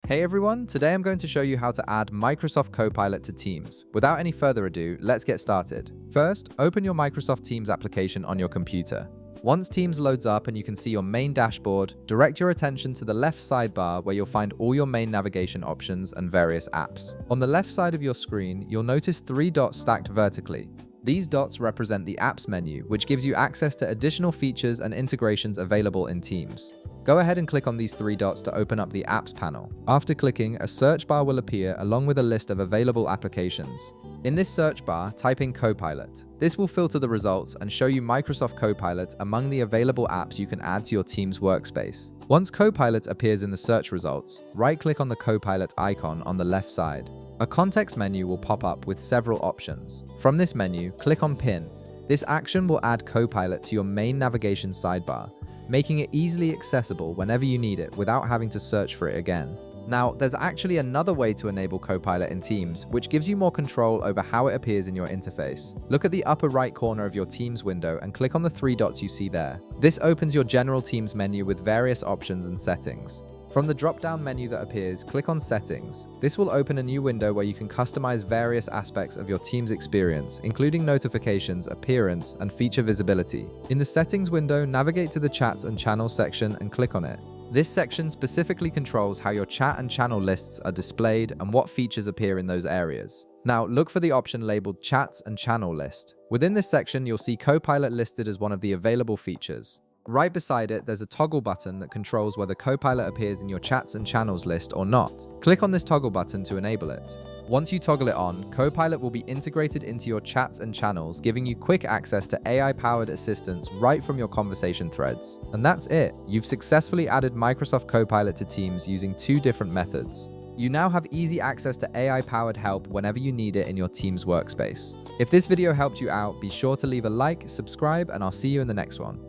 Hey everyone, today I'm going to show you how to add Microsoft Copilot to Teams. Without any further ado, let's get started. First, open your Microsoft Teams application on your computer. Once Teams loads up and you can see your main dashboard, direct your attention to the left sidebar where you'll find all your main navigation options and various apps. On the left side of your screen, you'll notice 3 dots stacked vertically. These dots represent the Apps menu, which gives you access to additional features and integrations available in Teams. Go ahead and click on these 3 dots to open up the Apps panel. After clicking, a search bar will appear along with a list of available applications. In this search bar, type in Copilot. This will filter the results and show you Microsoft Copilot among the available apps you can add to your Teams workspace. Once Copilot appears in the search results, right-click on the Copilot icon on the left side. A context menu will pop up with several options. From this menu, click on Pin. This action will add Copilot to your main navigation sidebar, making it easily accessible whenever you need it without having to search for it again. Now, there's actually another way to enable Copilot in Teams, which gives you more control over how it appears in your interface. Look at the upper right corner of your Teams window and click on the 3 dots you see there. This opens your general Teams menu with various options and settings. From the drop-down menu that appears, click on Settings. This will open a new window where you can customize various aspects of your Teams experience, including notifications, appearance, and feature visibility. In the Settings window, navigate to the Chats and Channels section and click on it. This section specifically controls how your chat and channel lists are displayed and what features appear in those areas. Now, look for the option labeled Chats and Channel List. Within this section, you'll see Copilot listed as one of the available features. Right beside it, there's a toggle button that controls whether Copilot appears in your chats and channels list or not. Click on this toggle button to enable it. Once you toggle it on, Copilot will be integrated into your chats and channels, giving you quick access to AI-powered assistance right from your conversation threads. And that's it. You've successfully added Microsoft Copilot to Teams using 2 different methods. You now have easy access to AI-powered help whenever you need it in your Teams workspace. If this video helped you out, be sure to leave a like, subscribe, and I'll see you in the next one.